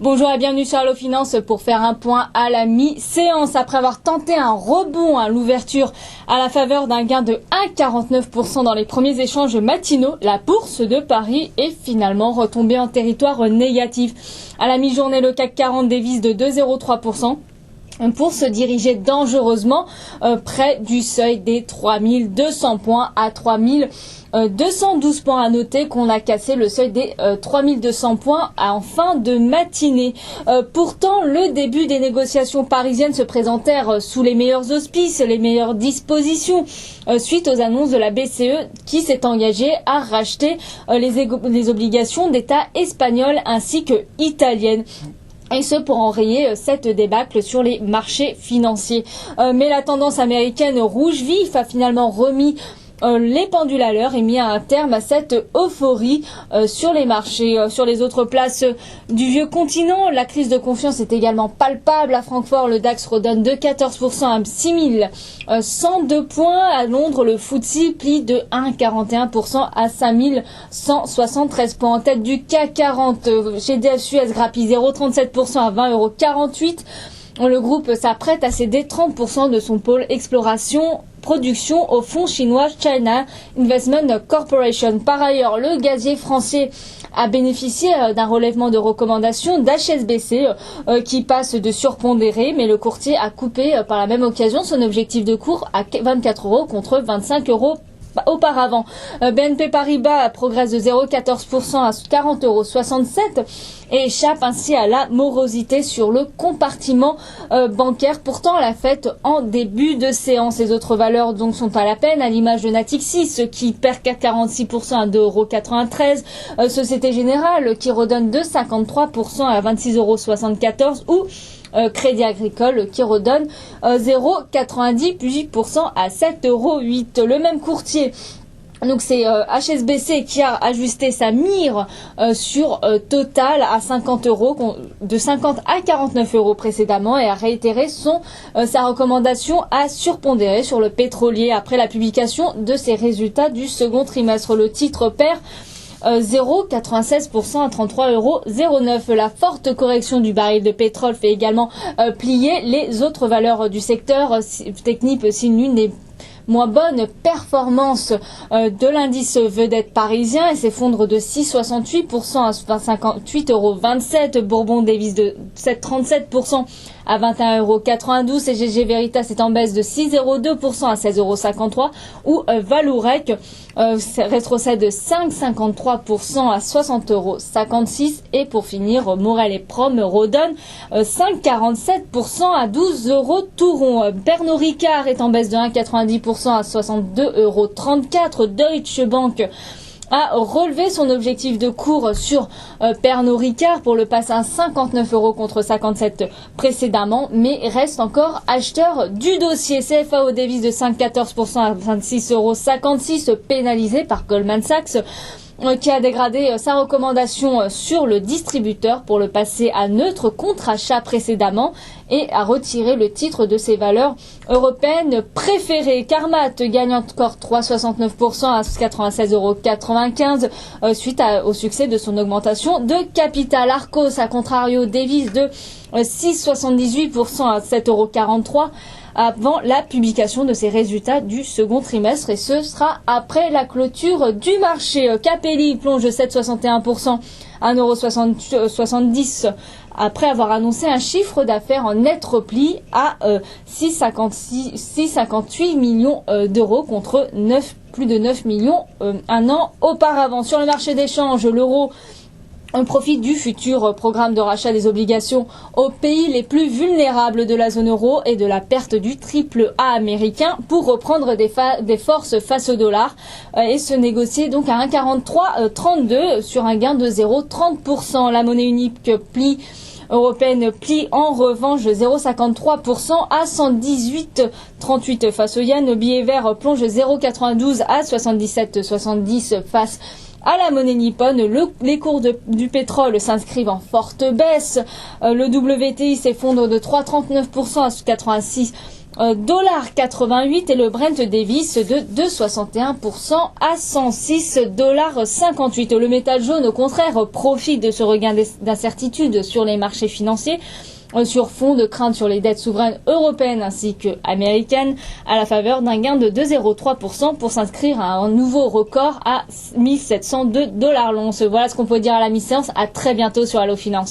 Bonjour et bienvenue sur Allo Finance pour faire un point à la mi-séance. Après avoir tenté un rebond à l'ouverture à la faveur d'un gain de 1,49% dans les premiers échanges matinaux, la bourse de Paris est finalement retombée en territoire négatif. À la mi-journée, le CAC 40 dévisse de 2,03%. Pour se diriger dangereusement près du seuil des 3200 points à 3212 points. À noter qu'on a cassé le seuil des 3200 points en fin de matinée. Pourtant, le début des négociations parisiennes se présentèrent sous les meilleurs auspices, les meilleures dispositions, suite aux annonces de la BCE qui s'est engagée à racheter les obligations d'État espagnoles ainsi que italiennes. Et ce pour enrayer cette débâcle sur les marchés financiers. Mais la tendance américaine rouge vif a finalement remis les pendules à l'heure et mis un terme à cette euphorie sur les marchés. Sur les autres places du vieux continent, la crise de confiance est également palpable. À Francfort, le DAX redonne de 14% à 6102 points. À Londres, le FTSE plie de 1,41% à 5173 points. En tête du CAC 40, GDF Suez grappille 0,37% à 20,48 €. Le groupe s'apprête à céder 30% de son pôle production au fonds chinois China Investment Corporation. Par ailleurs, le gazier français a bénéficié d'un relèvement de recommandation d'HSBC qui passe de surpondéré, mais le courtier a coupé par la même occasion son objectif de cours à 24 € contre 25 € auparavant. BNP Paribas progresse de 0,14% à 40,67 € et échappe ainsi à la morosité sur le compartiment bancaire, pourtant à la fête en début de séance. Les autres valeurs donc sont pas la peine, à l'image de Natixis qui perd 46% à 2,93 €, Société Générale qui redonne de 53% à 26,74 € ou Crédit Agricole qui redonne 0,98% à 7,08 €. Le même courtier, donc c'est HSBC qui a ajusté sa mire sur Total à 50 €, de 50 à 49 € précédemment, et a réitéré sa recommandation à surpondérer sur le pétrolier après la publication de ses résultats du second trimestre. Le titre perd 0,96% à 33,09 €. La forte correction du baril de pétrole fait également plier les autres valeurs du secteur. Technip signe l'une des moins bonne performance de l'indice vedette parisien et s'effondre de 6,68% à 58,27 €. Bourbon dévisse de 7,37% à 21,92 €. CGG Veritas est en baisse de 6,02% à 16,53 € ou Valourec rétrocède de 5,53% à 60,56 €. Et pour finir, Morel et Prom redonnent 5,47% à 12 € tout rond. Pernod Ricard est en baisse de 1,90% à 62,34 €. Deutsche Bank a relevé son objectif de cours sur Pernod Ricard pour le passer à 59 € contre 57 précédemment, mais reste encore acheteur du dossier. CFAO dévisse de 5,14% à 26,56 €, pénalisé par Goldman Sachs qui a dégradé sa recommandation sur le distributeur pour le passer à neutre contre achat précédemment et a retiré le titre de ses valeurs européennes préférées. Carmat gagne encore 3,69% à 96,95 € suite au succès de son augmentation de capital. Arcos, à contrario, dévisse de 6,78% à 7,43 € avant la publication de ses résultats du second trimestre, et ce sera après la clôture du marché. Capelli plonge de 7,61% à 1,70 € après avoir annoncé un chiffre d'affaires en net repli à 6,58 millions d'euros contre plus de 9 millions un an auparavant. Sur le marché d'échange, l'euro profite du futur programme de rachat des obligations aux pays les plus vulnérables de la zone euro et de la perte du triple A américain pour reprendre des forces face au dollar et se négocier donc à 1,4332 sur un gain de 0,30%. La monnaie unique européenne plie en revanche de 0,53% à 118,38 face au yen. Le billet vert plonge de 0,92 à 77,70 face à la monnaie nippone. Les cours du pétrole s'inscrivent en forte baisse. Le WTI s'effondre de 3,39% à 86 $88 et le Brent dévisse de 2,61% à 106,58 $. Le métal jaune, au contraire, profite de ce regain d'incertitude sur les marchés financiers, sur fond de crainte sur les dettes souveraines européennes ainsi que américaines, à la faveur d'un gain de 2,03% pour s'inscrire à un nouveau record à $1 702 l'once. Voilà ce qu'on peut dire à la mi-séance. À très bientôt sur Allo Finance.